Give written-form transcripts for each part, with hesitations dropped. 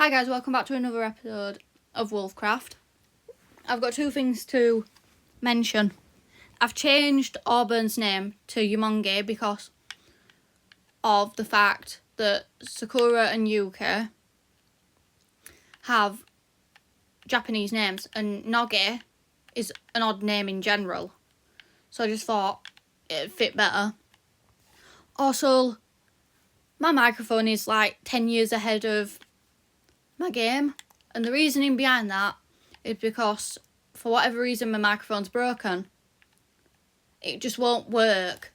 Hi guys, welcome back to another episode of Wolfcraft. I've got two things to mention. I've changed Auburn's name to Yumongi because of the fact that Sakura and Yuki have Japanese names and Nogi is an odd name in general. So I just thought it'd fit better. Also, my microphone is like 10 years ahead of my game, and the reasoning behind that is because for whatever reason my microphone's broken. It just won't work.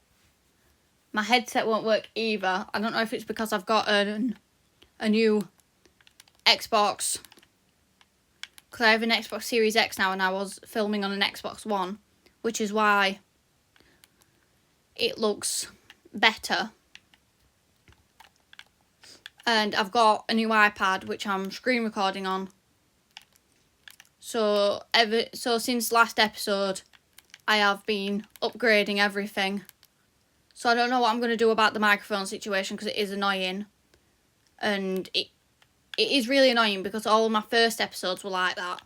My headset won't work either. I don't know if it's because I've got a new Xbox, because I have an Xbox Series X now and I was filming on an Xbox One, which is why it looks better. And I've got a new iPad which I'm screen recording on. So since last episode, I have been upgrading everything. So I don't know what I'm going to do about the microphone situation because it is annoying. And it is really annoying because all of my first episodes were like that.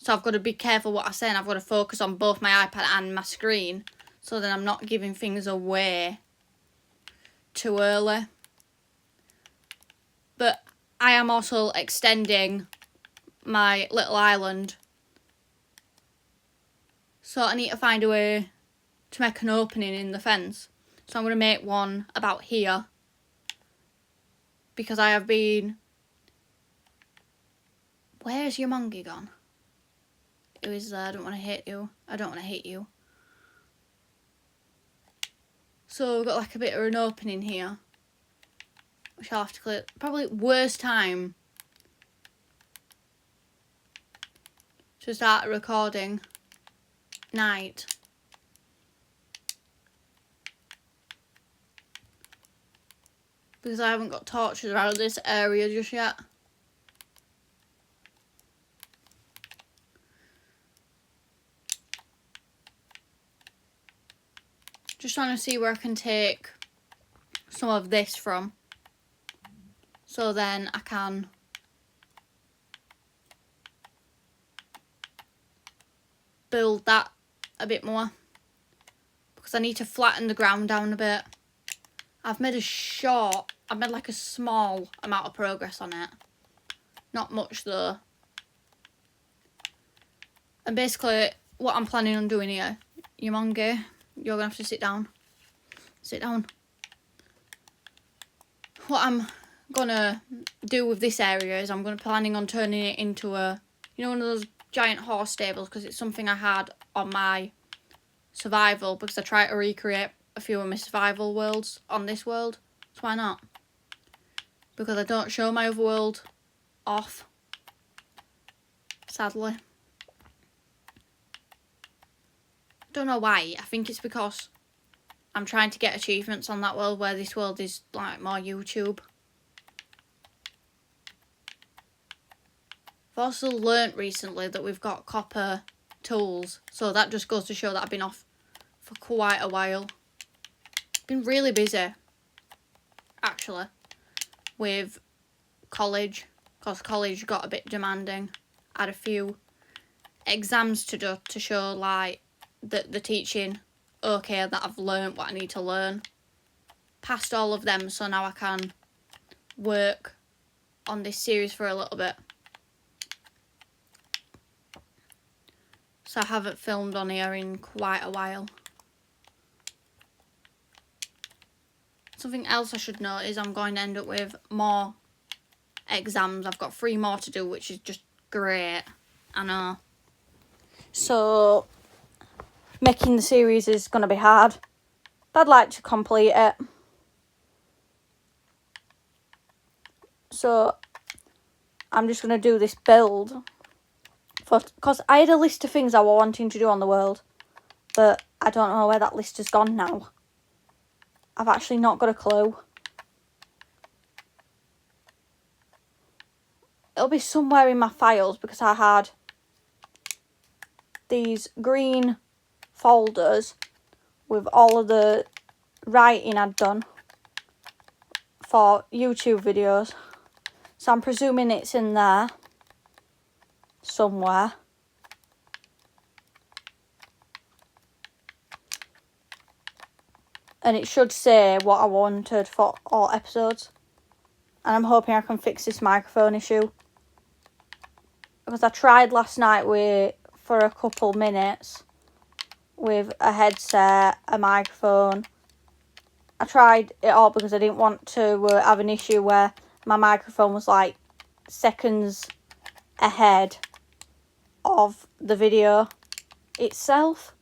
So I've got to be careful what I say and I've got to focus on both my iPad and my screen so that I'm not giving things away too early. But I am also extending my little island. So I need to find a way to make an opening in the fence. So I'm going to make one about here. Because I have been... Where's Yumongi gone? Who is there? I don't want to hit you. I don't want to hit you. So we've got like a bit of an opening here, which I'll have to clear. Probably worst time to start recording. Night. Because I haven't got torches around this area just yet. Just trying to see where I can take some of this from. So then I can build that a bit more. Because I need to flatten the ground down a bit. I've made like a small amount of progress on it. Not much though. And basically what I'm planning on doing here, Yumongi, you're going to have to sit down. Sit down. What I'm going to do with this area is I'm planning on turning it into a, one of those giant horse stables, because it's something I had on my survival, because I try to recreate a few of my survival worlds on this world. So why not? Because I don't show my other world off, sadly. Don't know why. I think it's because I'm trying to get achievements on that world, where this world is like more YouTube. I've also learnt recently that we've got copper tools, so that just goes to show that I've been off for quite a while. Been really busy, actually, with college, because college got a bit demanding. I had a few exams to do to show like the teaching okay, that I've learnt what I need to learn. Passed all of them, so now I can work on this series for a little bit. So I haven't filmed on here in quite a while. Something else I should note is I'm going to end up with more exams. I've got 3 more to do, which is just great. I know. So making the series is going to be hard, but I'd like to complete it. So I'm just going to do this build, because I had a list of things I was wanting to do on the world, but I don't know where that list has gone now. I've actually not got a clue. It'll be somewhere in my files, because I had these green folders with all of the writing I'd done for YouTube videos. So I'm presuming it's in there somewhere. And it should say what I wanted for all episodes. And I'm hoping I can fix this microphone issue. Because I tried last night for a couple minutes with a headset, a microphone. I tried it all because I didn't want to have an issue where my microphone was like seconds ahead of the video itself.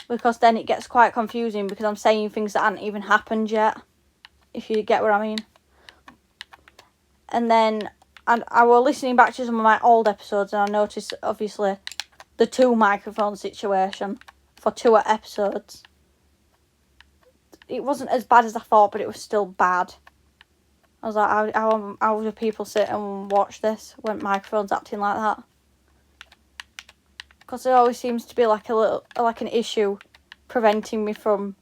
Because then it gets quite confusing because I'm saying things that haven't even happened yet. If you get what I mean. And then I was listening back to some of my old episodes and I noticed, obviously, the 2 microphone situation for 2 episodes. It wasn't as bad as I thought, but it was still bad. I was like, how do people sit and watch this when microphones acting like that? Because there always seems to be like an issue preventing me from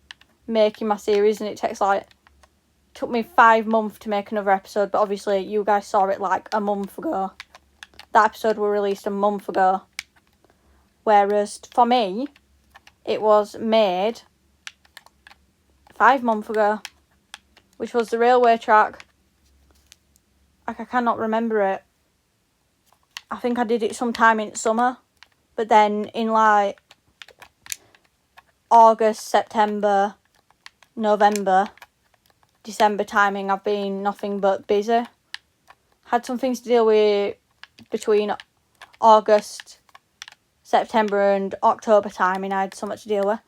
making my series, and it took me 5 months to make another episode, but obviously you guys saw it like a month ago. That episode was released a month ago. Whereas for me, it was made 5 months ago, which was the railway track. Like, I cannot remember it. I think I did it sometime in summer, but then in like August, September, November, December timing, I've been nothing but busy. Had some things to deal with between August, September and October timing. I had so much to deal with.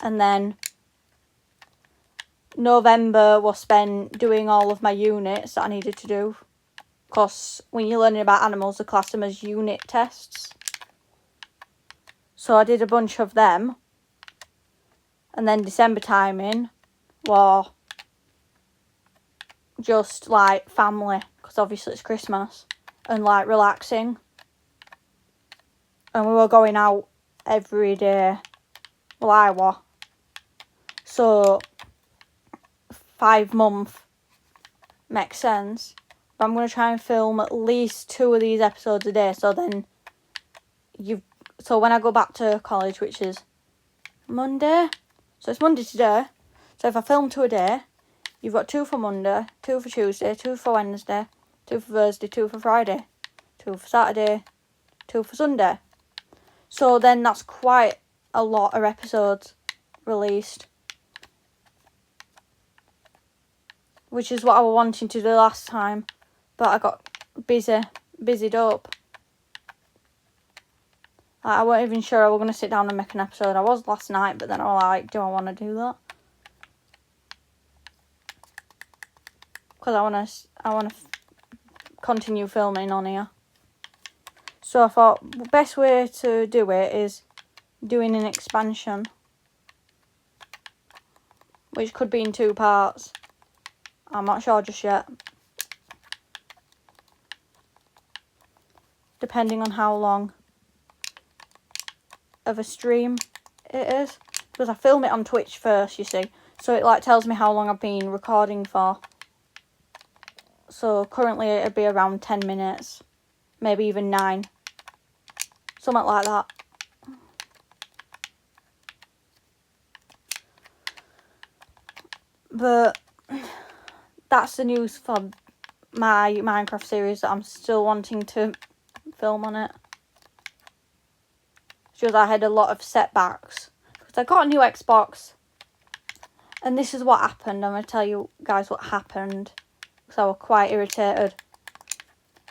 And then November was spent doing all of my units that I needed to do. Because when you're learning about animals, they class them as unit tests. So I did a bunch of them. And then December timing was just like family, because obviously it's Christmas, and like relaxing. And we were going out every day. Well, I was. So 5 months makes sense. But I'm going to try and film at least 2 of these episodes a day. So then so when I go back to college, which is Monday. So it's Monday today. So if I film 2 a day, you've got 2 for Monday, 2 for Tuesday, 2 for Wednesday, 2 for Thursday, 2 for Friday, 2 for Saturday, 2 for Sunday. So then that's quite a lot of episodes released. Which is what I was wanting to do last time. But I got busied up. I wasn't even sure I was going to sit down and make an episode. I was last night, but then I was like, do I want to do that? Because I want to continue filming on here. So I thought the best way to do it is doing an expansion, which could be in 2 parts. I'm not sure just yet. Depending on how long of a stream it is. Because I film it on Twitch first, you see. So it like tells me how long I've been recording for. So currently it'd be around 10 minutes. Maybe even 9. Something like that. But that's the news for my Minecraft series that I'm still wanting to film on it. Because I had a lot of setbacks. Because I got a new Xbox. And this is what happened. I'm going to tell you guys what happened. Because I was quite irritated.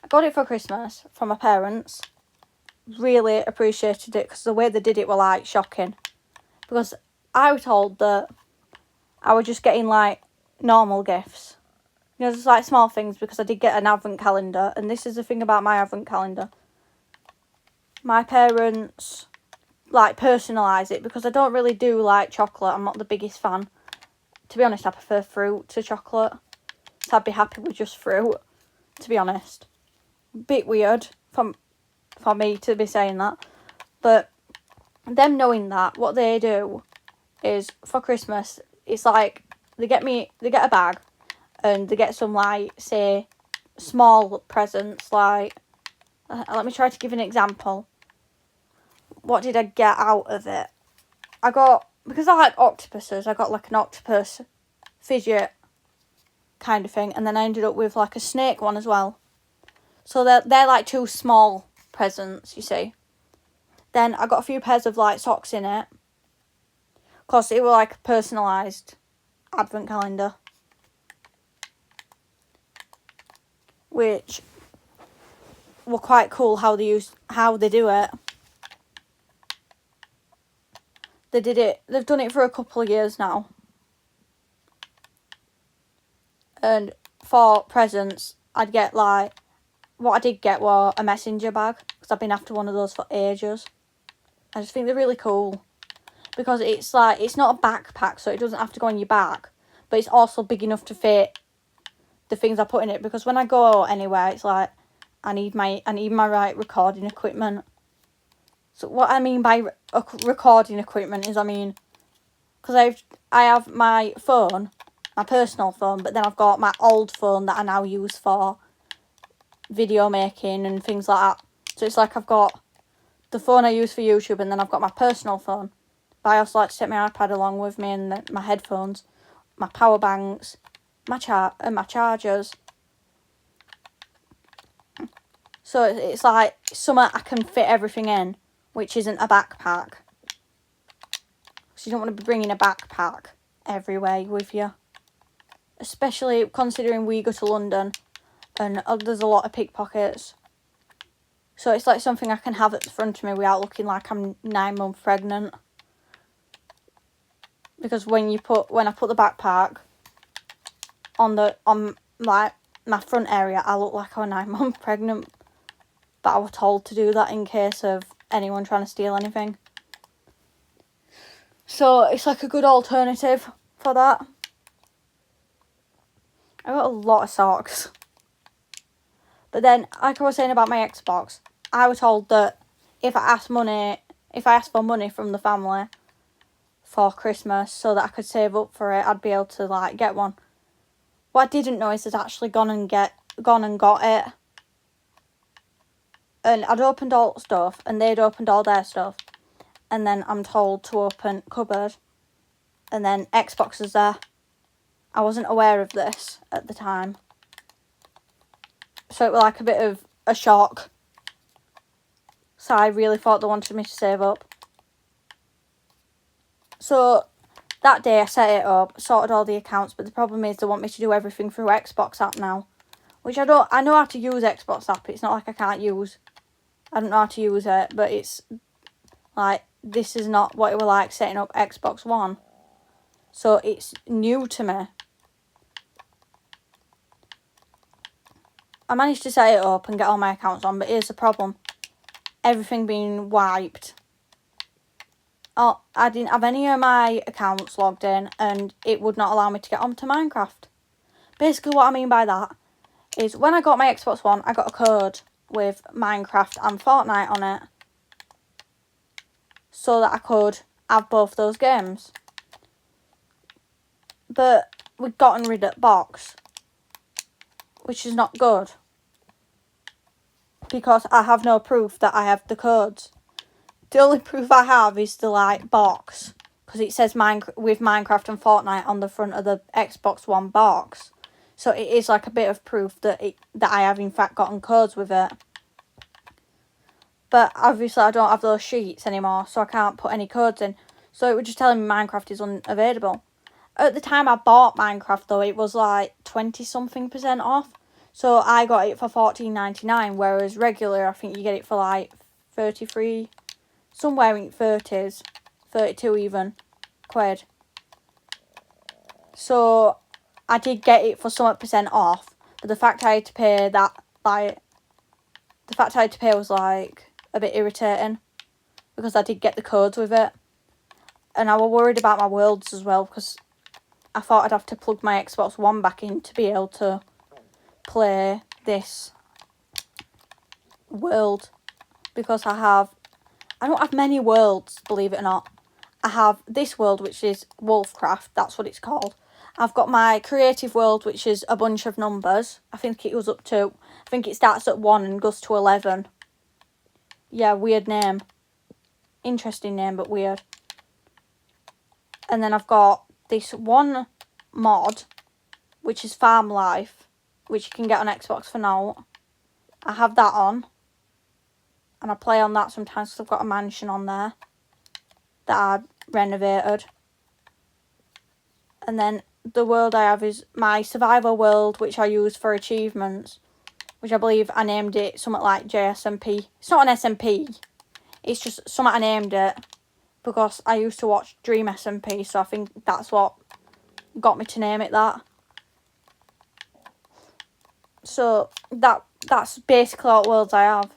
I got it for Christmas from my parents. Really appreciated it. Because the way they did it were like shocking. Because I was told that I was just getting like normal gifts. You know, just like small things, because I did get an advent calendar. And this is the thing about my advent calendar. My parents like personalise it, because I don't really do like chocolate. I'm not the biggest fan. To be honest, I prefer fruit to chocolate. So I'd be happy with just fruit, to be honest. Bit weird for me to be saying that. But them knowing that, what they do is for Christmas, it's like they get a bag and they get some like, say, small presents, like, let me try to give an example. What did I get out of it? I got, because I like octopuses, I got like an octopus fidget kind of thing, and then I ended up with like a snake one as well. So they're like 2 small presents, you see. Then I got a few pairs of like socks in it, because it were like a personalised advent calendar, which were quite cool how they do it. They've done it for a couple of years now. And for presents, I'd get like, what I did get were a messenger bag, because I've been after one of those for ages. I just think they're really cool, because it's like, it's not a backpack, so it doesn't have to go on your back, but it's also big enough to fit the things I put in it, because when I go anywhere, it's like, I need my right recording equipment. So what I mean by recording equipment is, because I have my phone, my personal phone, but then I've got my old phone that I now use for video making and things like that. So it's like I've got the phone I use for YouTube, and then I've got my personal phone. But I also like to take my iPad along with me, and my headphones, my power banks, my chargers. So it's like somewhere I can fit everything in, which isn't a backpack. So you don't want to be bringing a backpack everywhere with you. Especially considering we go to London and there's a lot of pickpockets. So it's like something I can have at the front of me without looking like I'm 9 months pregnant. Because when I put the backpack on like my front area, I look like I'm 9 months pregnant. But I was told to do that in case of anyone trying to steal anything. So it's like a good alternative for that. I got a lot of socks. But then, like I was saying about my Xbox, I was told that if I asked for money from the family for Christmas so that I could save up for it, I'd be able to like get one. What I didn't know is I'd actually gone and got it. And I'd opened all the stuff, and they'd opened all their stuff. And then I'm told to open cupboard, and then Xbox is there. I wasn't aware of this at the time. So it was like a bit of a shock. So I really thought they wanted me to save up. So that day I set it up, sorted all the accounts, but the problem is they want me to do everything through Xbox app now. Which I know how to use Xbox app. It's not like I don't know how to use it, but it's like, this is not what it was like setting up Xbox One. So it's new to me. I managed to set it up and get all my accounts on, but here's the problem. Everything being wiped. Oh, I didn't have any of my accounts logged in, and it would not allow me to get onto Minecraft. Basically what I mean by that is, when I got my Xbox One, I got a code with Minecraft and Fortnite on it, so that I could have both those games. But we've gotten rid of the box, which is not good, because I have no proof that I have the codes. The only proof I have is the like box, because it says with Minecraft and Fortnite on the front of the Xbox One box. So it is like a bit of proof that I have in fact gotten codes with it. But obviously I don't have those sheets anymore, so I can't put any codes in. So it was just telling me Minecraft is unavailable. At the time I bought Minecraft though, it was like 20-something% off. So I got it for $14.99, whereas regular I think you get it for like 33, somewhere in 30s, 32 even, quid. So I did get it for some percent off, but the fact I had to pay was like a bit irritating, because I did get the codes with it. And I was worried about my worlds as well, because I thought I'd have to plug my Xbox One back in to be able to play this world, because I don't have many worlds, believe it or not. I have this world, which is Wolfcraft, that's what it's called. I've got my creative world, which is a bunch of numbers. I think it starts at 1 and goes to 11. Yeah, weird name. Interesting name, but weird. And then I've got this one mod, which is Farm Life, which you can get on Xbox for now. I have that on. And I play on that sometimes because I've got a mansion on there that I renovated. And then the world I have is my survival world, which I use for achievements, which I believe I named it something like JSMP. It's not an SMP. It's just something I named it because I used to watch Dream SMP, so I think that's what got me to name it that. So that's basically all worlds I have.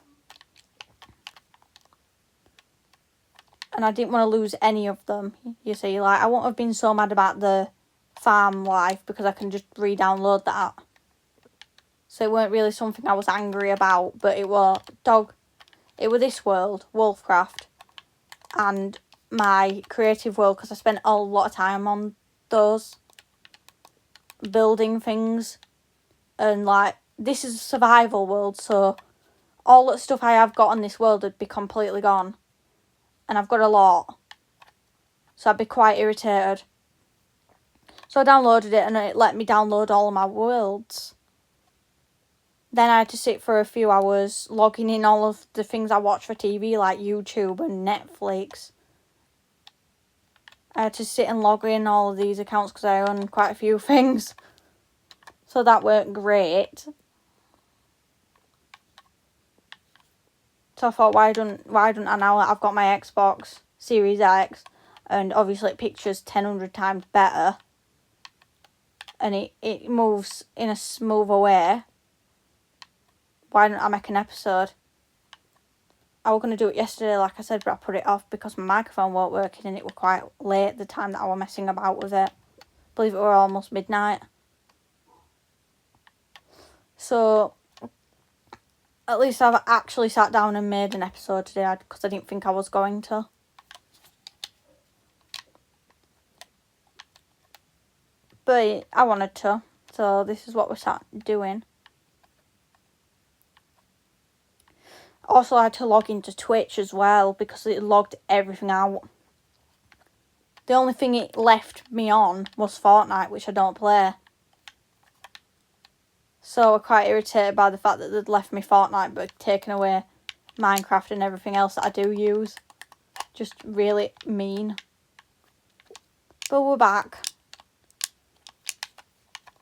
And I didn't want to lose any of them, you see. Like, I wouldn't have been so mad about the Farm Life because I can just re-download that. So it weren't really something I was angry about, but it was this world, Wolfcraft, and my creative world, because I spent a lot of time on those, building things. And, like, this is a survival world, so all the stuff I have got on this world would be completely gone. And I've got a lot. So I'd be quite irritated. So I downloaded it and it let me download all of my worlds. Then I had to sit for a few hours logging in all of the things I watch for TV, like YouTube and Netflix. I had to sit and log in all of these accounts because I own quite a few things. So that weren't great. So I thought, why don't I now that I've got my Xbox Series X, and obviously it pictures 1000 times better, and it moves in a smoother way, why don't I make an episode? I was going to do it yesterday, like I said, but I put it off because my microphone weren't working and it was quite late at the time that I was messing about with it. I believe it were almost midnight. So at least I've actually sat down and made an episode today because I didn't think I was going to. But I wanted to, so this is what we're sat doing. Also, I had to log into Twitch as well because it logged everything out. The only thing it left me on was Fortnite, which I don't play. So I'm quite irritated by the fact that they'd left me Fortnite but taken away Minecraft and everything else that I do use. Just really mean. But we're back.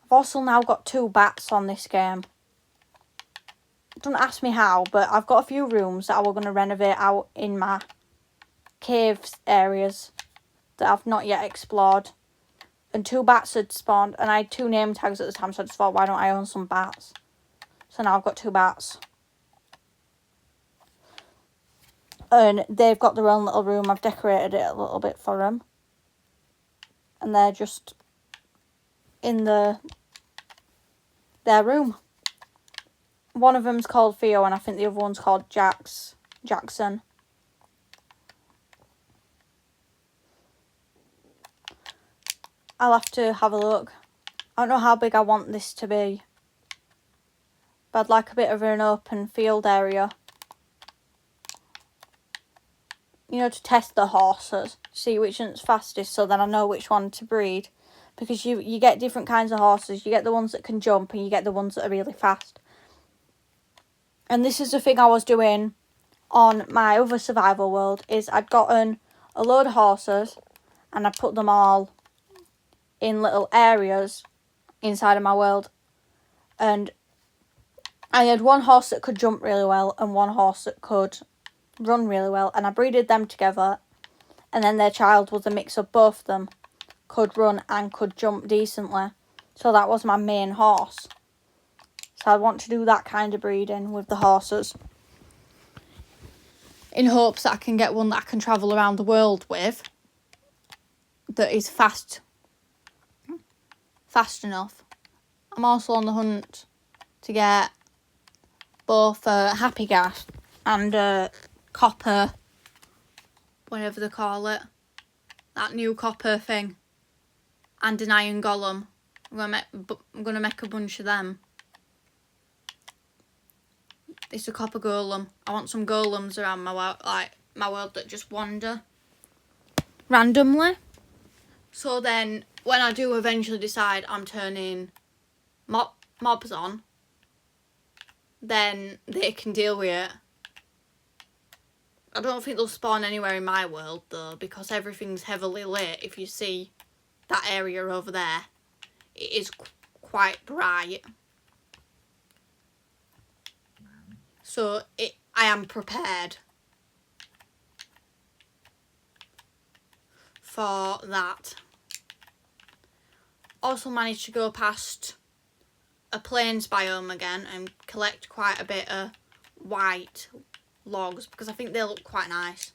I've also now got 2 bats on this game. Don't ask me how, but I've got a few rooms that I was going to renovate out in my caves areas that I've not yet explored. And 2 bats had spawned, and I had 2 name tags at the time, so I just thought, why don't I own some bats? So now I've got 2 bats. And they've got their own little room. I've decorated it a little bit for them. And they're just in their room. One of them's called Theo, and I think the other one's called Jackson. I'll have to have a look. I don't know how big I want this to be, but I'd like a bit of an open field area. You know, to test the horses, see which one's fastest, so then I know which one to breed. Because you get different kinds of horses. You get the ones that can jump, and you get the ones that are really fast. And this is the thing I was doing on my other survival world, is I'd gotten a load of horses, and I put them all in little areas inside of my world. And I had one horse that could jump really well and one horse that could run really well, and I breeded them together, and then their child was a mix of both of them, could run and could jump decently. So that was my main horse. So I want to do that kind of breeding with the horses, in hopes that I can get one that I can travel around the world with, that is fast enough. I'm also on the hunt to get both Happy Gas and Copper, whatever they call it, that new copper thing, and an Iron Golem. I'm gonna make a bunch of them. It's a copper golem. I want some golems around my world, like my world that just wander randomly. So then, when I do eventually decide I'm turning mobs on, then they can deal with it. I don't think they'll spawn anywhere in my world though, because everything's heavily lit. If you see that area over there, it is quite bright. So I am prepared for that. Also managed to go past a plains biome again and collect quite a bit of white logs because I think they look quite nice.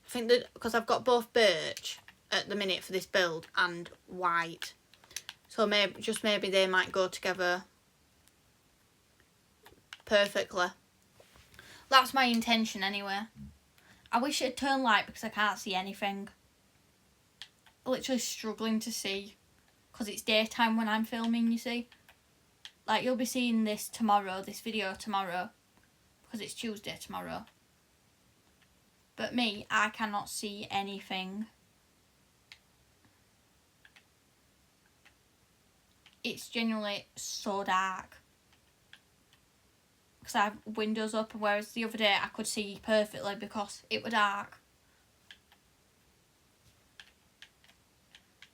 I think that because I've got both birch at the minute for this build and white, so maybe they might go together perfectly. That's my intention anyway. I wish it'd turn light because I can't see anything. I'm literally struggling to see because it's daytime when I'm filming, you see. Like, you'll be seeing this video tomorrow, because it's Tuesday tomorrow. But me, I cannot see anything. It's genuinely so dark. Because I have windows up, whereas the other day I could see perfectly because it was dark.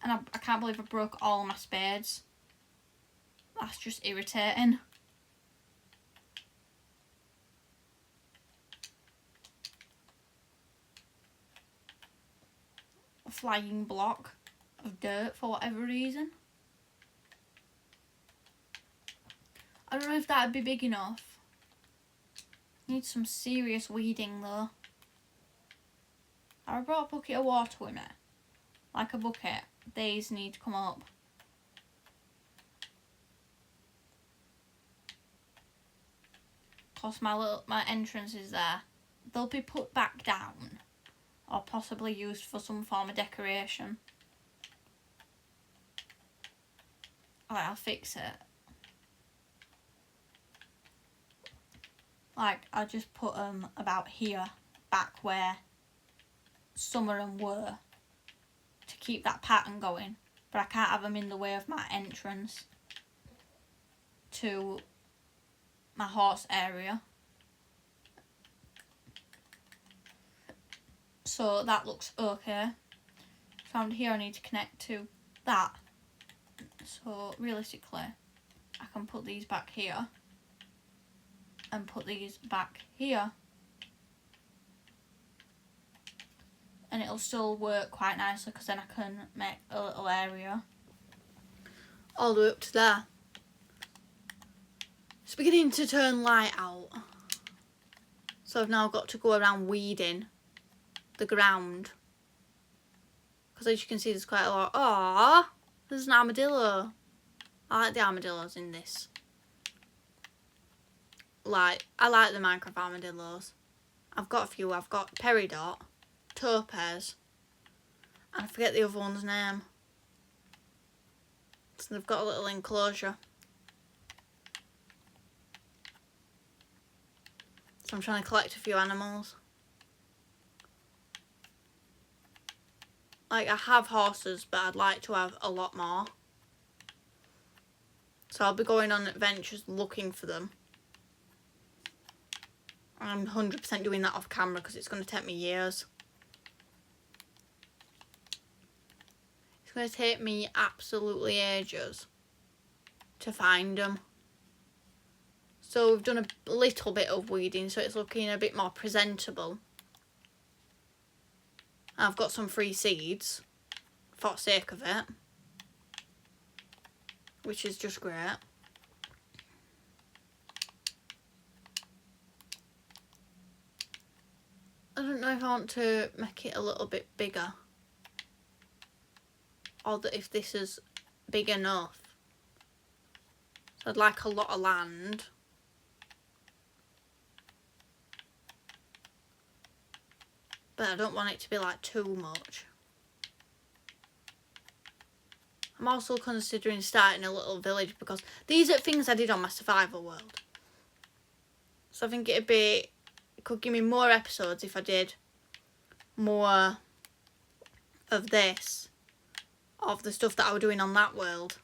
And I can't believe I broke all my spades. That's just irritating. A flying block of dirt for whatever reason. I don't know if that'd be big enough. Need some serious weeding though. I brought a bucket of water with me. Like a bucket. These need to come up. Plus my entrance is there. They'll be put back down. Or possibly used for some form of decoration. Alright, I'll fix it. Like, I'll just put them about here. Back where some of them were. To keep that pattern going. But I can't have them in the way of my entrance to my horse area. So that looks okay. Found here I need to connect to that. So realistically, I can put these back here. And put these back here. And it'll still work quite nicely because then I can make a little area. All the way up to there. It's beginning to turn light out. So I've now got to go around weeding the ground. Because as you can see there's quite a lot. Aww, there's an armadillo. I like the armadillos in this. I like the Minecraft armadillos. I've got a few. I've got Peridot, Topaz, and I forget the other one's name. So they've got a little enclosure. So I'm trying to collect a few animals. Like, I have horses, but I'd like to have a lot more. So I'll be going on adventures looking for them. I'm 100% doing that off camera because it's going to take me years. It's going to take me absolutely ages to find them. So we've done a little bit of weeding so it's looking a bit more presentable. I've got some free seeds for the sake of it, which is just great. I don't know if I want to make it a little bit bigger, or that if this is big enough. So I'd like a lot of land. But I don't want it to be like too much. I'm also considering starting a little village because these are things I did on my survival world. So I think it could give me more episodes if I did more of this, of the stuff that I was doing on that world.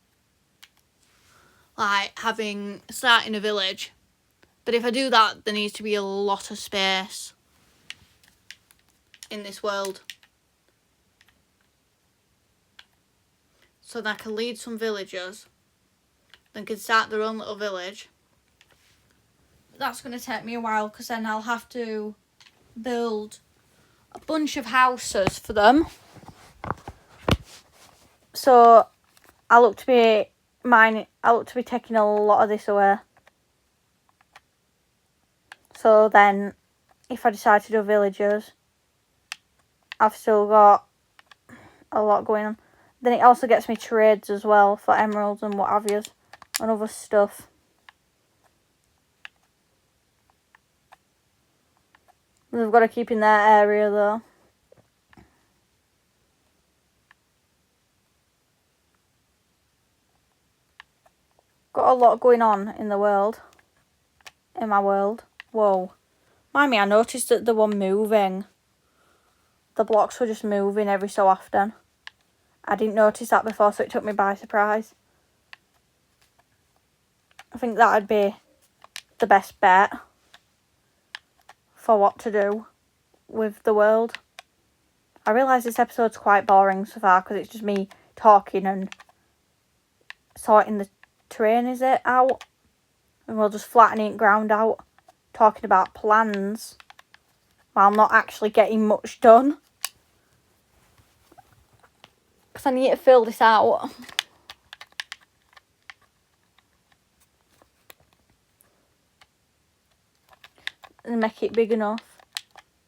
Like starting a village. But if I do that, there needs to be a lot of space in this world. So that I can lead some villagers. Then can start their own little village. That's going to take me a while because then I'll have to build a bunch of houses for them. So I look to be taking a lot of this away. So then if I decide to do villagers, I've still got a lot going on. Then it also gets me trades as well for emeralds and what have you and other stuff. They've got to keep in their area though. Got a lot going on in the world. In my world. Whoa. Mind me, I noticed that they were moving. The blocks were just moving every so often. I didn't notice that before, so it took me by surprise. I think that'd be the best bet for what to do with the world. I realise this episode's quite boring so far because it's just me talking and sorting the terrain, out? And we'll just flattening the ground out, talking about plans while not actually getting much done. Because I need to fill this out. And make it big enough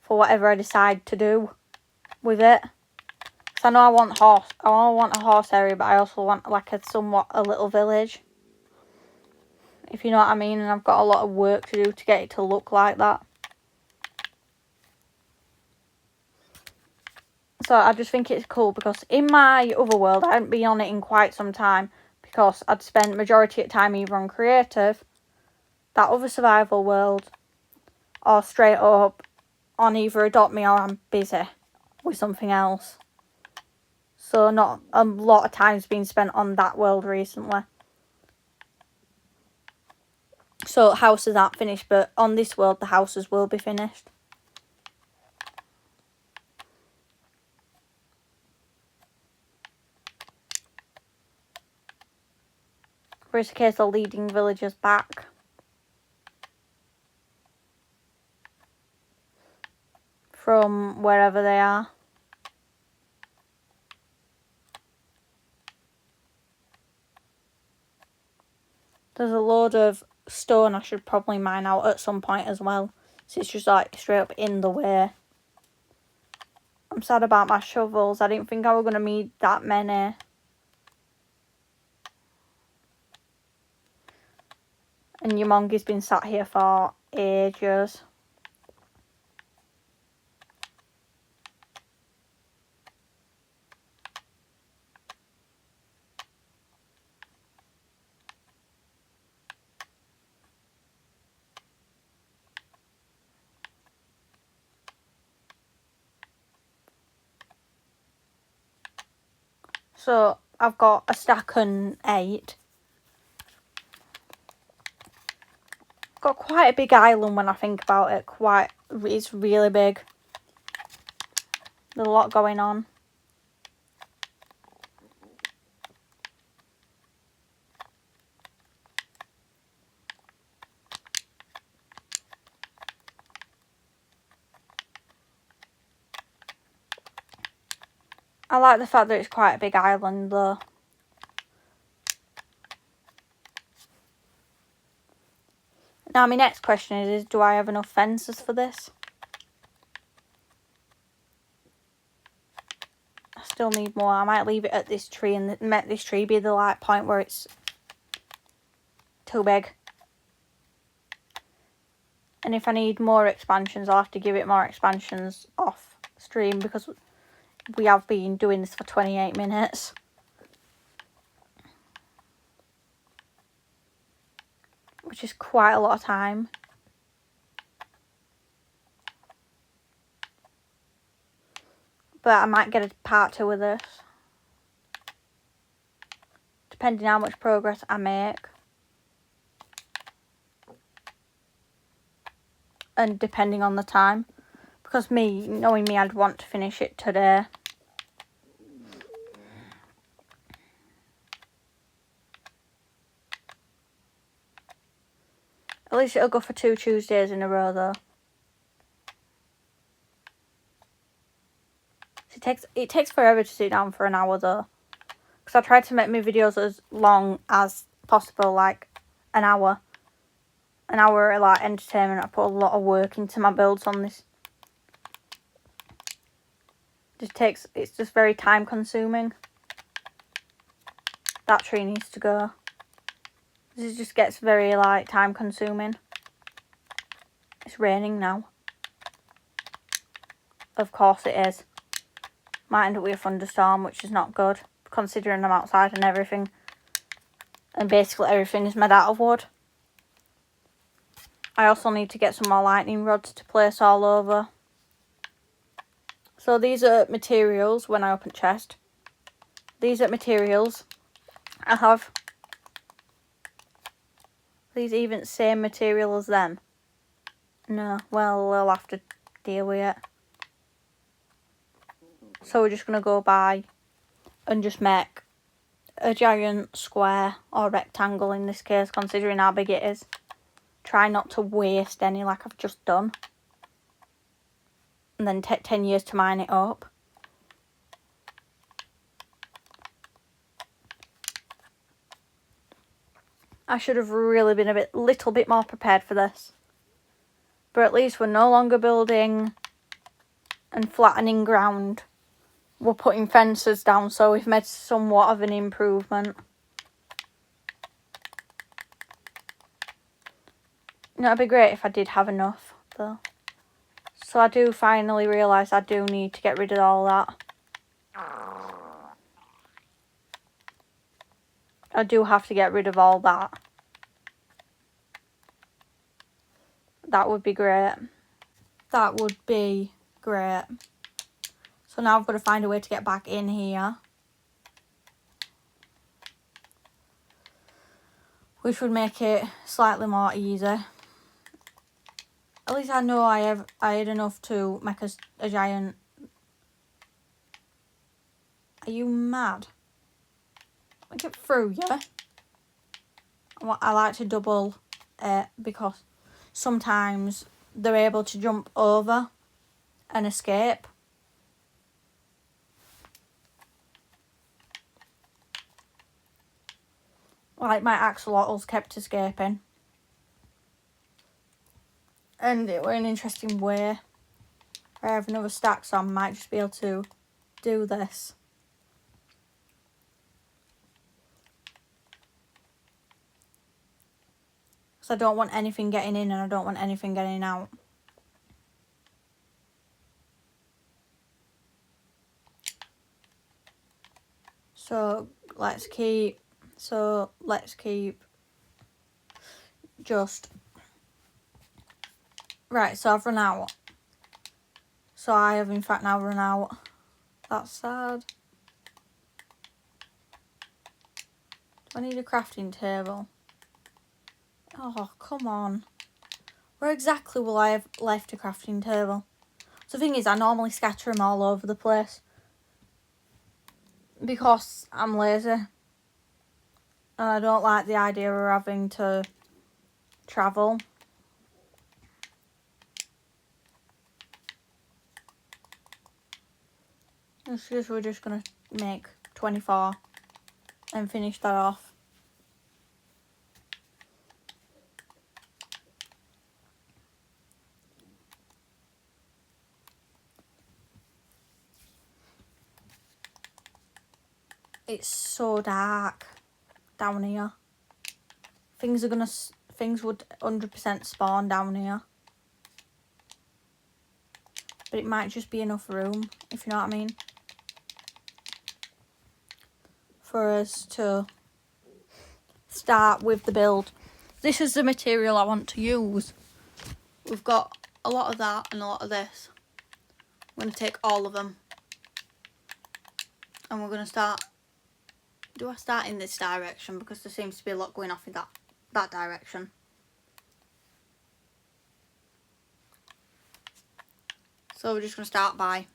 for whatever I decide to do with it. Because I know I want a horse area, but I also want like a little village. If you know what I mean. And I've got a lot of work to do to get it to look like that. So I just think it's cool because in my other world, I hadn't been on it in quite some time because I'd spent majority of time either on creative, that other survival world, or straight up on either Adopt Me or I'm busy with something else. So not a lot of time's been spent on that world recently. So houses aren't finished, but on this world the houses will be finished. For it's a case of leading villagers back. From wherever they are. There's a load of stone I should probably mine out at some point as well. So it's just like straight up in the way. I'm sad about my shovels. I didn't think I was going to need that many. And Yomongi's been sat here for ages. So I've got a stack and 8. Got quite a big island when I think about it. It's really big. There's a lot going on. I like the fact that it's quite a big island though. Now my next question is do I have enough fences for this? I still need more. I might leave it at this tree and make this tree be the light point where it's too big. And if I need more expansions, I'll have to give it more expansions off stream because we have been doing this for 28 minutes. which is quite a lot of time. But I might get a part 2 of this, depending how much progress I make. And depending on the time. Because knowing me, I'd want to finish it today. At least it'll go for 2 Tuesdays in a row though. It takes forever to sit down for an hour though. Because I try to make my videos as long as possible, like an hour. An hour like entertainment. I put a lot of work into my builds on this. It's just very time consuming. That tree needs to go. This just gets very like time consuming. It's raining now. Of course it is. Might end up with a thunderstorm, which is not good, considering I'm outside and everything. And basically everything is made out of wood. I also need to get some more lightning rods to place all over. So these are materials when I open chest. These are materials I have. These even same material as them. No, well, we'll have to deal with it. So we're just going to go by and just make a giant square or rectangle in this case, considering how big it is. Try not to waste any like I've just done. And then take 10 years to mine it up. I should have really been a little bit more prepared for this. But at least we're no longer building and flattening ground. We're putting fences down, so we've made somewhat of an improvement. You know, it'd be great if I did have enough, though. So I do finally realise I do need to get rid of all that. I do have to get rid of all that. That would be great. That would be great. So now I've got to find a way to get back in here. Which would make it slightly more easy. At least I know I had enough to make a giant... Are you mad? Get through, yeah? I like to double it because sometimes they're able to jump over and escape. Like my axolotls kept escaping. And it were an interesting way. I have another stack, so I might just be able to do this. Because I don't want anything getting in and I don't want anything getting out. So let's keep just... Right, so I've run out. So I have in fact now run out. That's sad. Do I need a crafting table? Oh, come on. Where exactly will I have left a crafting table? So the thing is, I normally scatter them all over the place. Because I'm lazy. And I don't like the idea of having to travel. We're just going to make 24 and finish that off. It's so dark down here. Things would 100% spawn down here. But it might just be enough room, if you know what I mean, for us to start with the build. This is the material I want to use. We've got a lot of that and a lot of this. I'm going to take all of them. And we're going to start... Do I start in this direction? Because there seems to be a lot going off in that direction. So we're just going to start by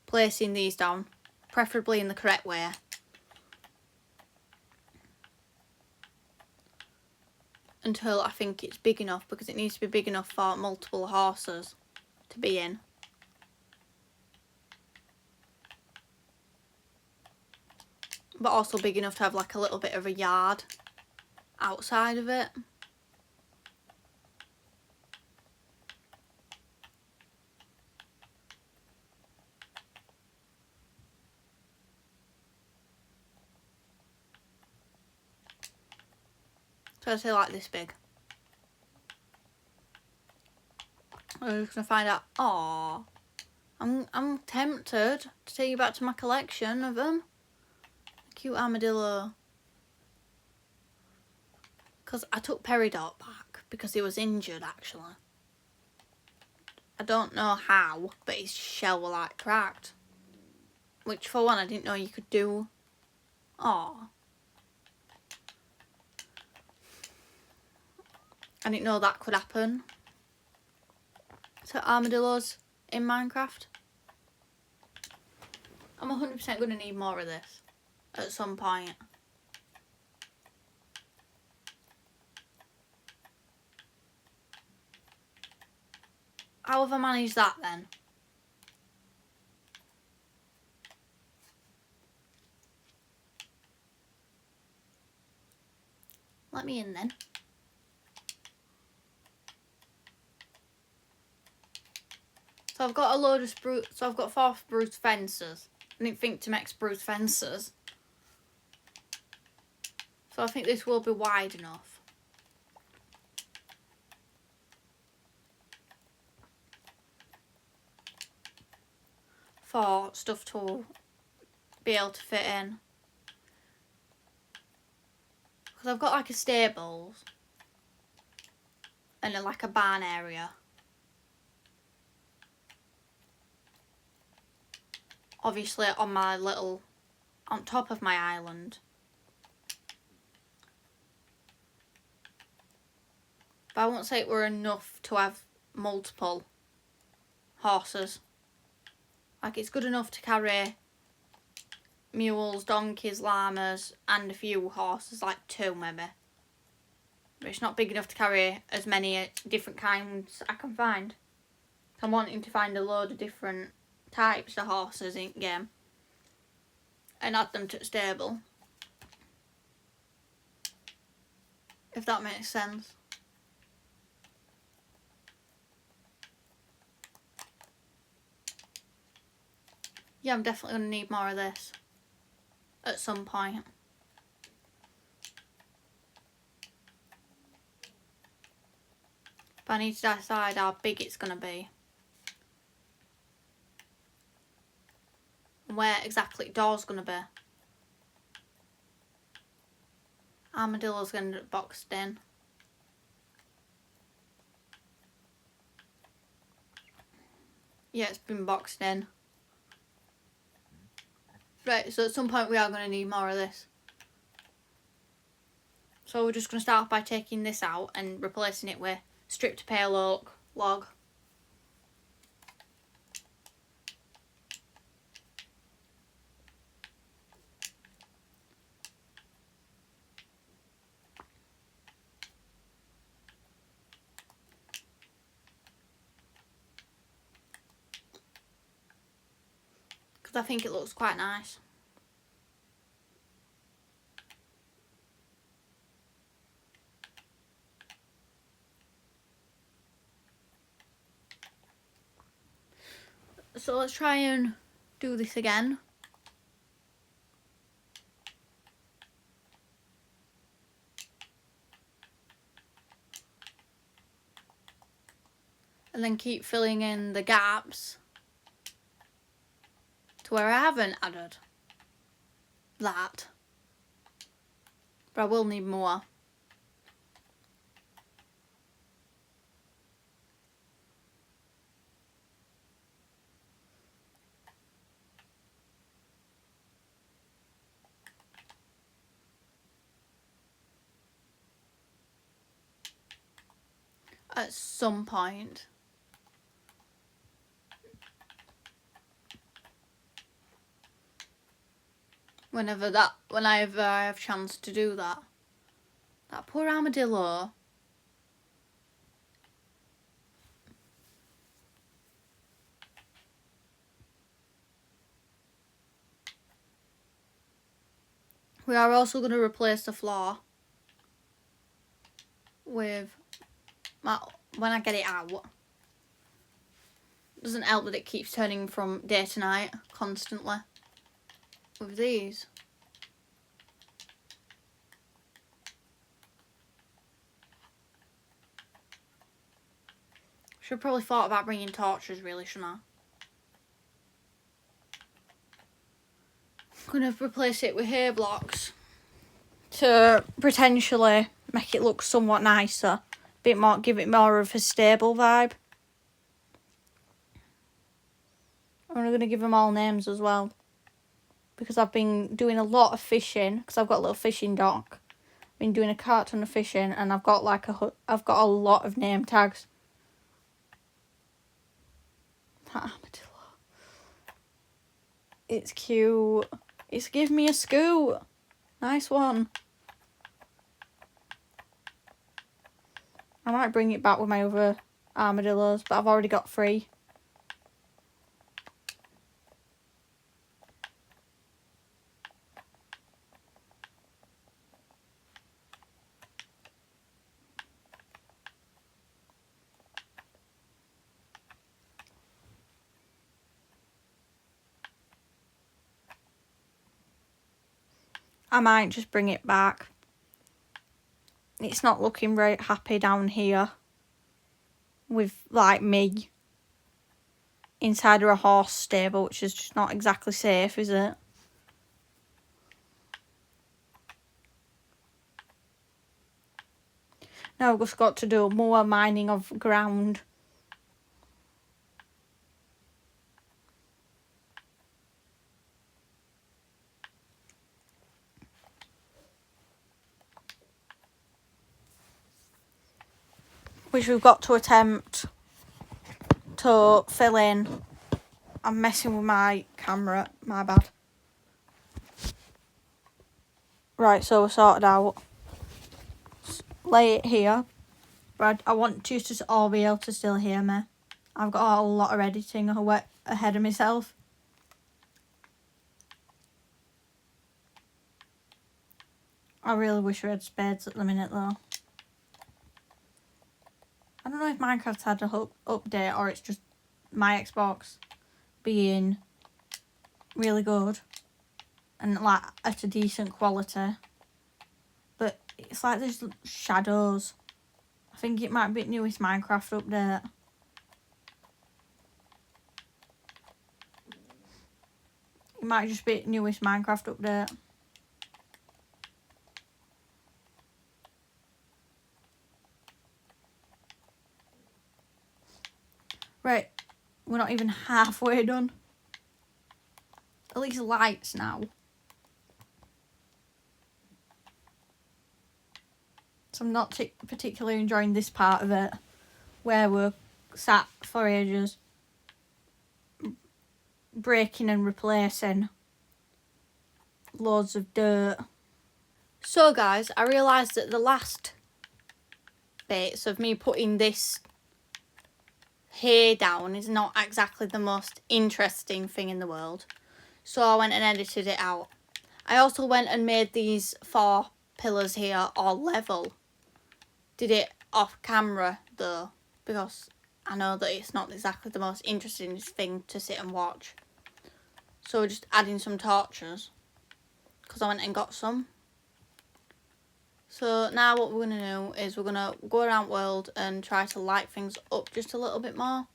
placing these down, preferably in the correct way. Until I think it's big enough, because it needs to be big enough for multiple horses to be in. But also big enough to have like a little bit of a yard outside of it. So I'd say like this big. I'm just gonna find out. Aww, I'm tempted to take you back to my collection of them. Cute armadillo. Because I took Peridot back because he was injured actually. I don't know how, but his shell were like cracked. Which for one I didn't know you could do. Aww. I didn't know that could happen to armadillos in Minecraft. I'm 100% going to need more of this at some point. How have I managed that then? Let me in then. So I've got a load of spruce. So I've got 4 spruce fences. I didn't think to make spruce fences. So I think this will be wide enough. For stuff to be able to fit in. Because I've got like a stables. And like a barn area. Obviously on top of my island. But I won't say it were enough to have multiple horses. Like it's good enough to carry mules, donkeys, llamas and a few horses, like 2 maybe. But it's not big enough to carry as many different kinds I can find. I'm wanting to find a load of different types of horses in game and add them to the stable, if that makes sense. Yeah, I'm definitely going to need more of this at some point. But I need to decide how big it's going to be. And where exactly the door's going to be. Armadillo's going to get boxed in. Yeah, it's been boxed in. Right, so at some point we are going to need more of this. So we're just going to start off by taking this out and replacing it with stripped pale oak log. Because I think it looks quite nice. So let's try and do this again. And then keep filling in the gaps to where I haven't added that. But I will need more. at some point. Whenever I have chance to do that. That poor armadillo. We are also going to replace the floor with when I get it out. Doesn't help that it keeps turning from day to night constantly with these. Should have probably thought about bringing torches, really, shouldn't I? I'm going to replace it with hay blocks to potentially make it look somewhat nicer. Bit more, give it more of a stable vibe. I'm going to give them all names as well, because I've been doing a lot of fishing, because I've got a little fishing dock. I've been doing a carton of fishing, and I've got a lot of name tags. That armadillo. It's cute. It's give me a scoot. Nice one. I might bring it back with my other armadillos, but I've already got 3. I might just bring it back. It's not looking very happy down here with, like, me inside of a horse stable, which is just not exactly safe, is it? Now I've just got to do more mining of ground. Which we've got to attempt to fill in. I'm messing with my camera, my bad. Right, so we're sorted out. Lay it here. But I want you to all be able to still hear me. I've got a lot of editing ahead of myself. I really wish we had spades at the minute though. I don't know if Minecraft's had a update or it's just my Xbox being really good and like at a decent quality. But it's like there's shadows. I think it might be newest Minecraft update. It might just be newest Minecraft update. Right, we're not even halfway done. At least lights now. So I'm not particularly enjoying this part of it, where we're sat for ages, breaking and replacing loads of dirt. So guys, I realised that the last bits of me putting this hay down is not exactly the most interesting thing in the world. So I went and edited it out. I also went and made these 4 pillars here all level. Did it off camera though, because I know that it's not exactly the most interesting thing to sit and watch. So we're just adding some torches, because I went and got some. So now what we're going to do is we're going to go around world and try to light things up just a little bit more.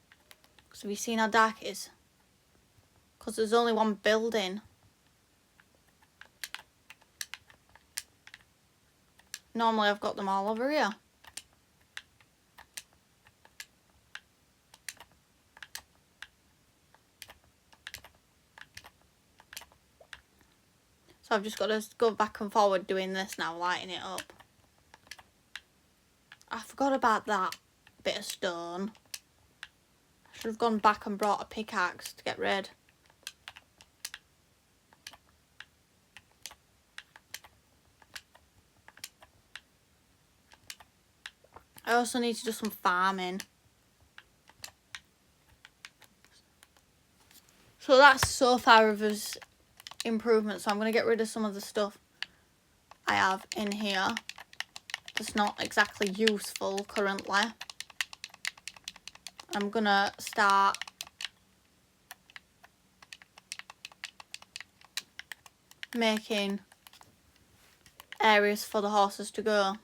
Because have you seen how dark it is? Because there's only one building. Normally I've got them all over here. So I've just got to go back and forward doing this now, lighting it up. I forgot about that bit of stone. I should have gone back and brought a pickaxe to get rid. I also need to do some farming. So that's so far of his improvement. So I'm going to get rid of some of the stuff I have in here that's not exactly useful currently. I'm going to start making areas for the horses to go.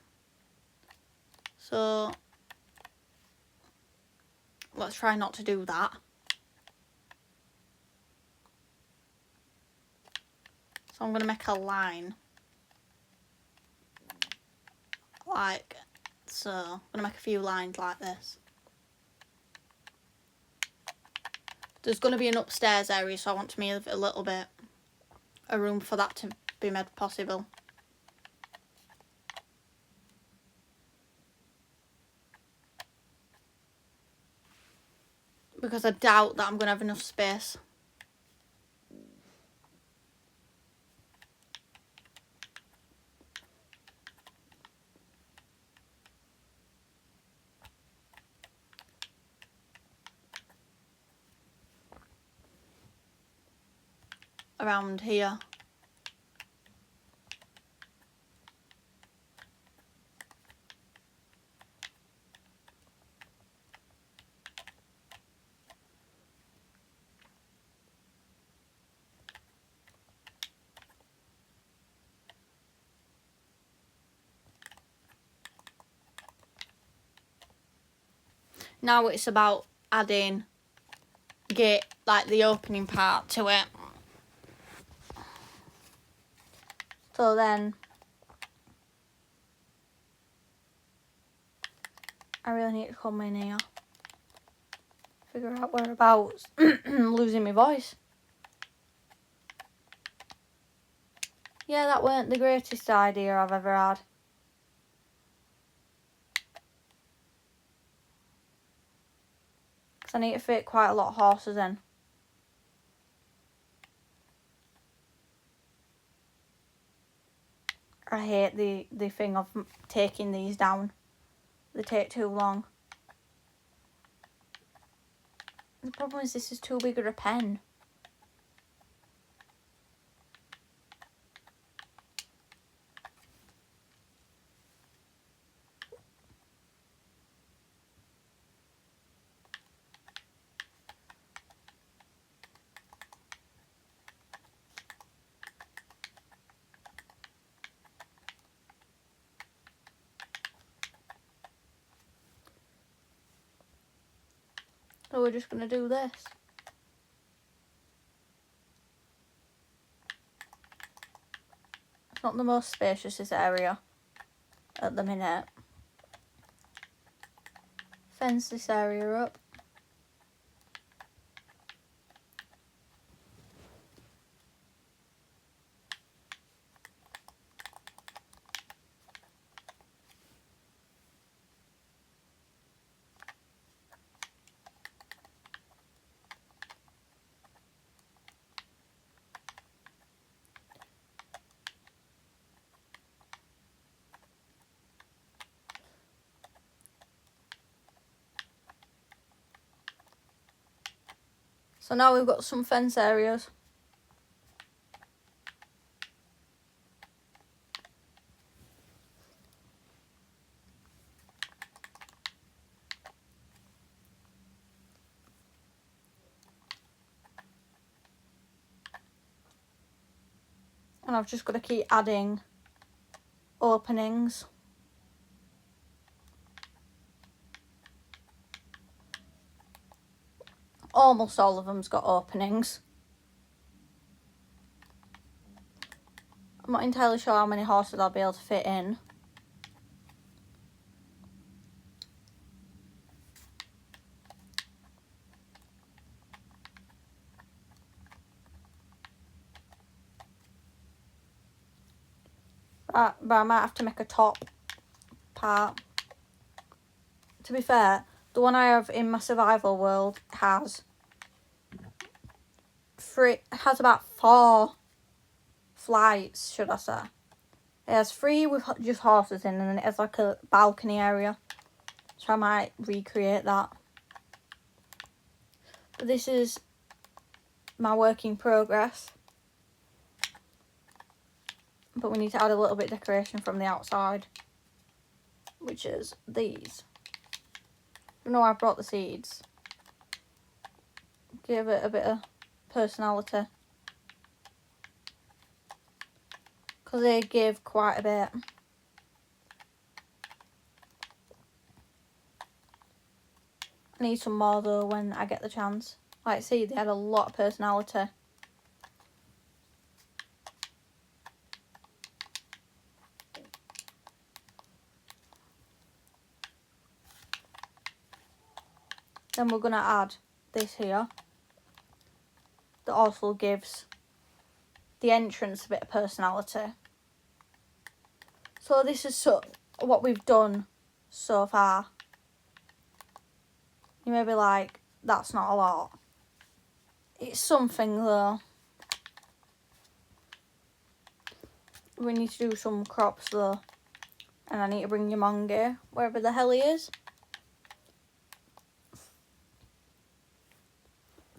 So let's try not to do that. So I'm going to make a line. Like so. I'm going to make a few lines like this. There's going to be an upstairs area, so I want to make a little bit of room for that to be made possible. Because I doubt that I'm going to have enough space. Around here. Now it's about adding gate, like the opening part to it. So then I really need to come in here. Figure out whereabouts. Losing my voice. Yeah, that weren't the greatest idea I've ever had. Because I need to fit quite a lot of horses in. I hate the thing of taking these down. They take too long. The problem is this is too big of a pen. So we're just going to do this. It's not the most spacious this area at the minute. Fence this area up. So now we've got some fence areas. And I've just got to keep adding openings. Almost all of them's got openings. I'm not entirely sure how many horses I'll be able to fit in. But I might have to make a top part. To be fair, The one I have in my survival world has about 4 flights, should I say. It has 3 with just horses in, and then it has like a balcony area. So I might recreate that. But this is my work in progress. But we need to add a little bit of decoration from the outside, which is these. You know, I brought the seeds. Give it a bit of personality, because they give quite a bit. I need some more though when I get the chance. Like, see, they had a lot of personality. Then we're going to add this here. That also gives the entrance a bit of personality. So this is what we've done so far. You may be like, that's not a lot. It's something though. We need to do some crops though. And I need to bring Yamongi, wherever the hell he is.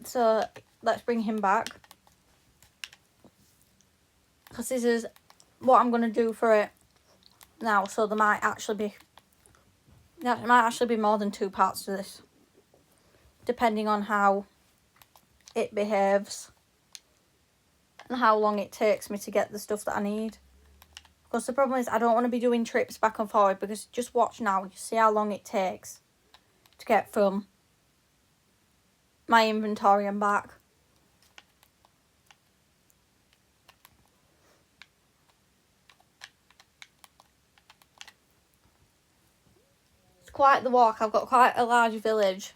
So let's bring him back. Because this is what I'm going to do for it now. So there might actually be more than 2 parts to this. Depending on how it behaves. And how long it takes me to get the stuff that I need. Because the problem is I don't want to be doing trips back and forward. Because just watch now. You see how long it takes to get from my inventory and back. It's quite the walk. I've got quite a large village.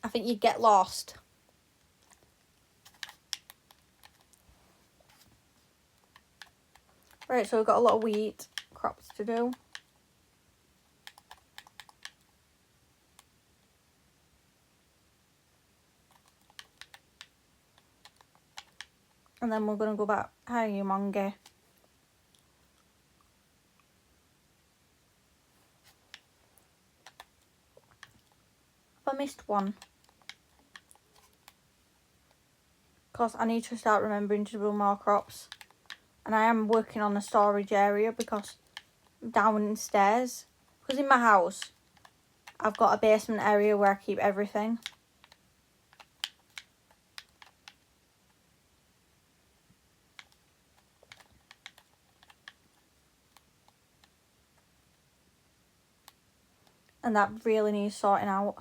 I think you'd get lost. Right, so we've got a lot of wheat crops to do. And then we're going to go back. Hi, Yamongi. Have I missed one? Because I need to start remembering to do more crops. And I am working on a storage area because downstairs. Because in my house, I've got a basement area where I keep everything. And that really needs sorting out.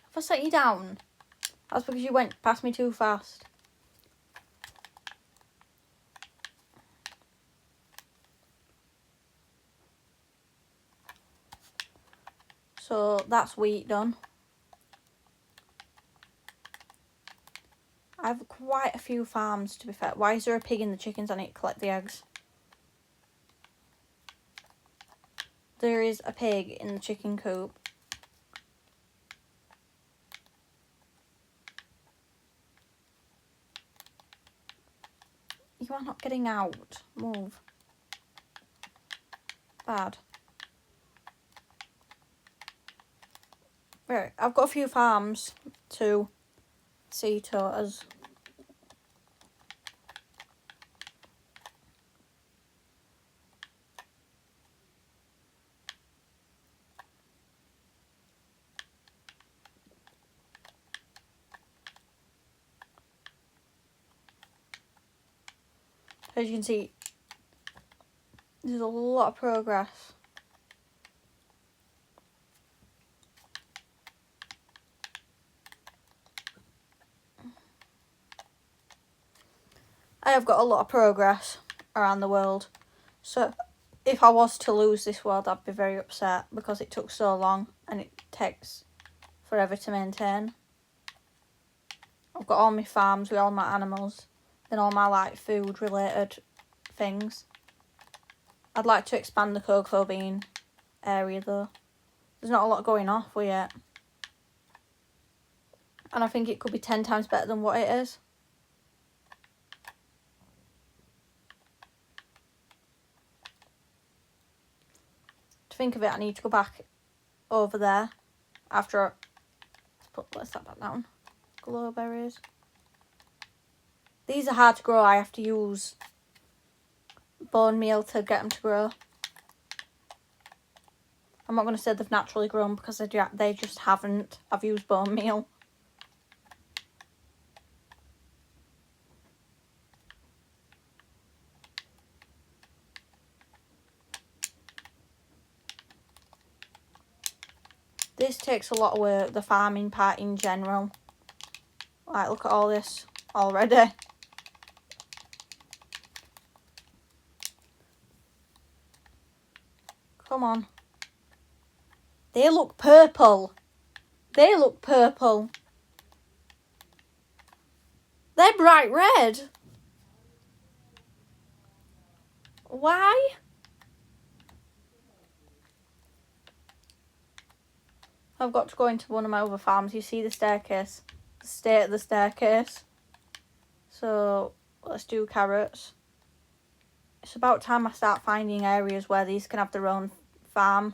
Have I set you down? That's because you went past me too fast. So that's wheat done. I have quite a few farms, to be fair. Why is there a pig in the chickens? I need to collect the eggs. There is a pig in the chicken coop. You are not getting out. Move. Bad. Right, I've got a few farms to see to as you can see, there's a lot of progress. I have got a lot of progress around the world. So if I was to lose this world, I'd be very upset because it took so long and it takes forever to maintain. I've got all my farms with all my animals, then all my like food related things. I'd like to expand the cocoa bean area though. There's not a lot going off with it. And I think it could be 10 times better than what it is. To think of it, I need to go back over there after. Let's set that down. Glowberries. These are hard to grow. I have to use bone meal to get them to grow. I'm not going to say they've naturally grown because they just haven't. I've used bone meal. This takes a lot of work, the farming part in general. Like, look at all this already. Come on. They look purple. They look purple. They're bright red. Why? I've got to go into one of my other farms. You see the staircase? The state of the staircase. So, let's do carrots. It's about time I start finding areas where these can have their own farm.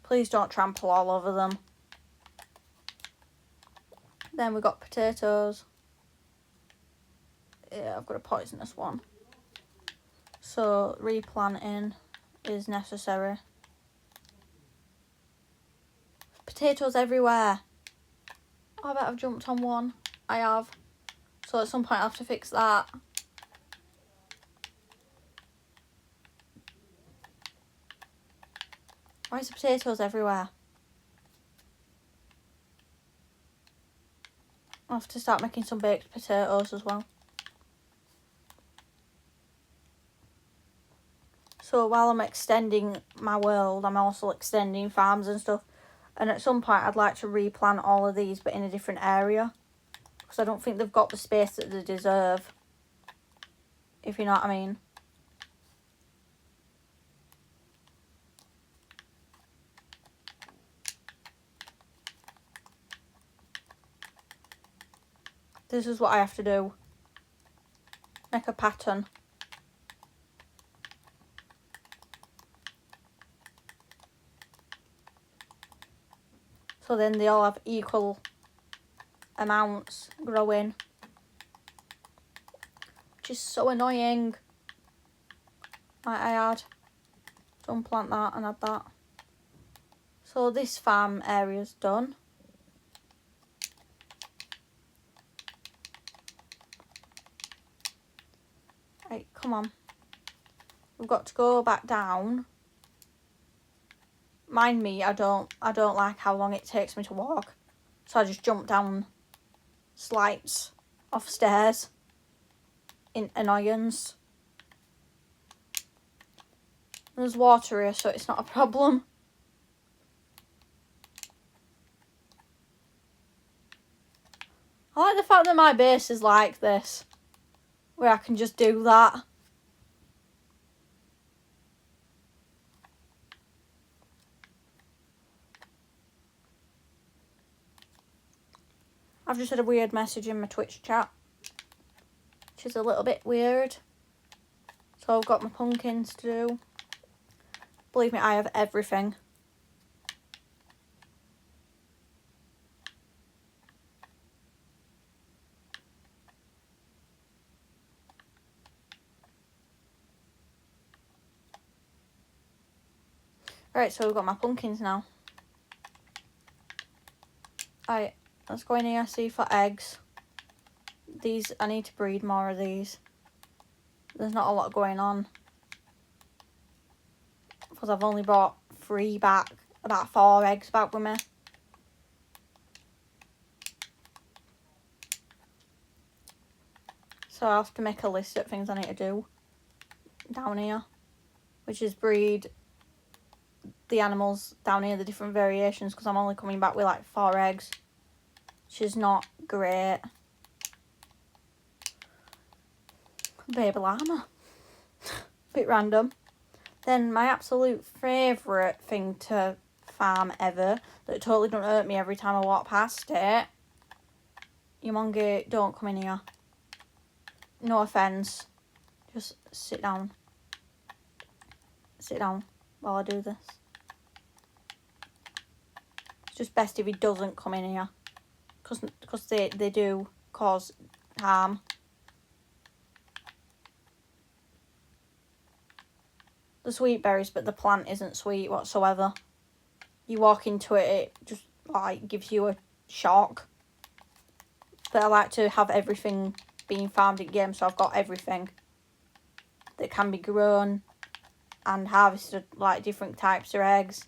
Please don't trample all over them. Then we've got potatoes. Yeah, I've got a poisonous one. So, replanting is necessary. Potatoes everywhere. Oh, I bet I've jumped on one. I have. So at some point I'll have to fix that. Why is the potatoes everywhere? I'll have to start making some baked potatoes as well. So while I'm extending my world, I'm also extending farms and stuff. And at some point I'd like to replant all of these, but in a different area. Because I don't think they've got the space that they deserve. If you know what I mean. This is what I have to do. Make a pattern. So then they all have equal amounts growing. Which is so annoying. Like I had to unplant that and add that. So this farm area's done. Right, come on. We've got to go back down. Mind me, I don't like how long it takes me to walk. So I just jump down slights off stairs in annoyance. There's water here, so it's not a problem. I like the fact that my base is like this, where I can just do that. I've just had a weird message in my Twitch chat, which is a little bit weird. So I've got my pumpkins to do. Believe me, I have everything. Right, so we've got my pumpkins now. Right, let's go in here, see for eggs. These, I need to breed more of these. There's not a lot going on. Because I've only brought 3 back, about 4 eggs back with me. So I have to make a list of things I need to do down here. Which is breed the animals down here, the different variations, because I'm only coming back with like 4 eggs, which is not great. Baby llama. Bit random. Then my absolute favourite thing to farm ever, that totally don't hurt me every time I walk past it. Yomongi, don't come in here. No offence. Just sit down. Sit down while I do this. It's just best if he doesn't come in here. Because they do cause harm. The sweet berries, but the plant isn't sweet whatsoever. You walk into it, it just like gives you a shock. But I like to have everything being farmed in game, so I've got everything that can be grown and harvested, like different types of eggs.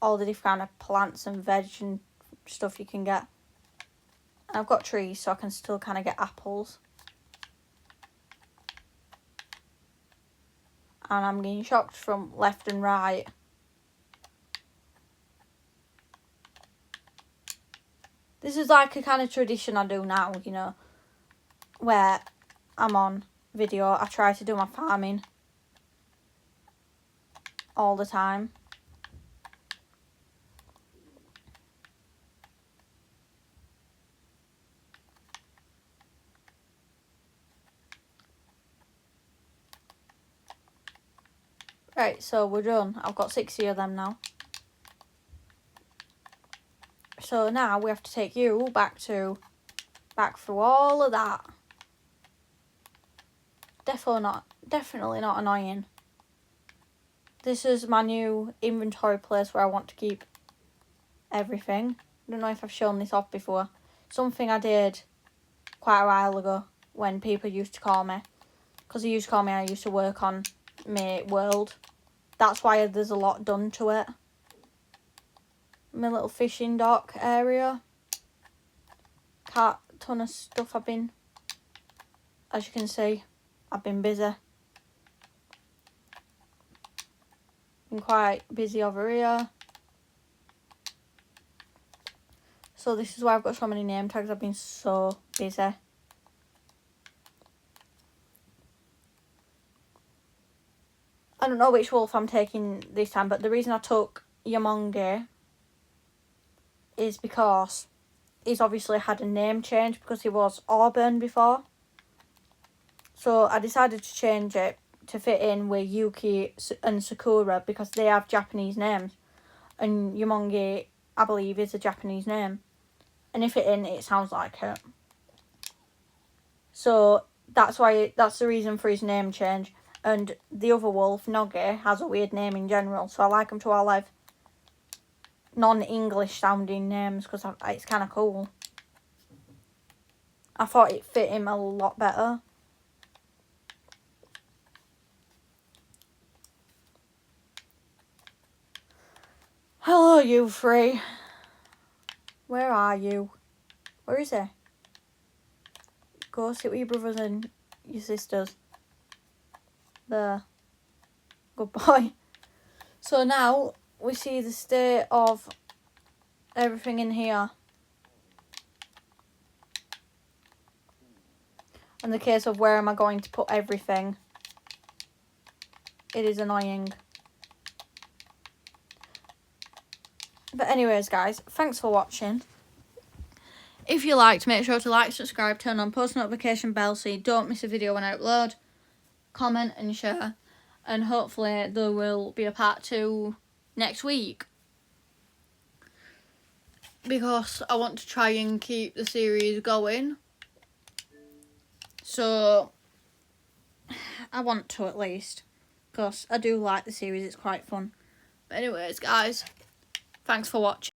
All the different kind of plants and veg and stuff you can get. And I've got trees, so I can still kind of get apples. And I'm getting shocked from left and right. This is like a kind of tradition I do now, you know, where I'm on video. I try to do my farming all the time. Right, so we're done. I've got 60 of them now. So now we have to take you back through all of that. Definitely not annoying. This is my new inventory place where I want to keep everything. I don't know if I've shown this off before. Something I did quite a while ago when people used to call me. Because they used to call me, I used to work on my world. That's why there's a lot done to it. My little fishing dock area. Ton of stuff I've been, as you can see, I've been busy. Been quite busy over here. So this is why I've got so many name tags. I've been so busy. I don't know which wolf I'm taking this time, but the reason I took Yomongi is because he's obviously had a name change because he was Auburn before. So I decided to change it to fit in with Yuki and Sakura because they have Japanese names. And Yomongi, I believe, is a Japanese name. And if it isn't, it sounds like it. So that's the reason for his name change. And the other wolf, Nogi, has a weird name in general. So I like them to all have non-English sounding names because it's kind of cool. I thought it fit him a lot better. Hello, you three. Where are you? Where is he? Go sit with your brothers and your sisters. There. Good boy. So now we see the state of everything in here. In the case of where am I going to put everything, it is annoying. But anyways, guys, thanks for watching. If you liked, make sure to like, subscribe, turn on post notification bell so you don't miss a video when I upload. Comment and share. And hopefully there will be a part 2 next week. Because I want to try and keep the series going. So, I want to at least. Because I do like the series, it's quite fun. But anyways, guys, thanks for watching.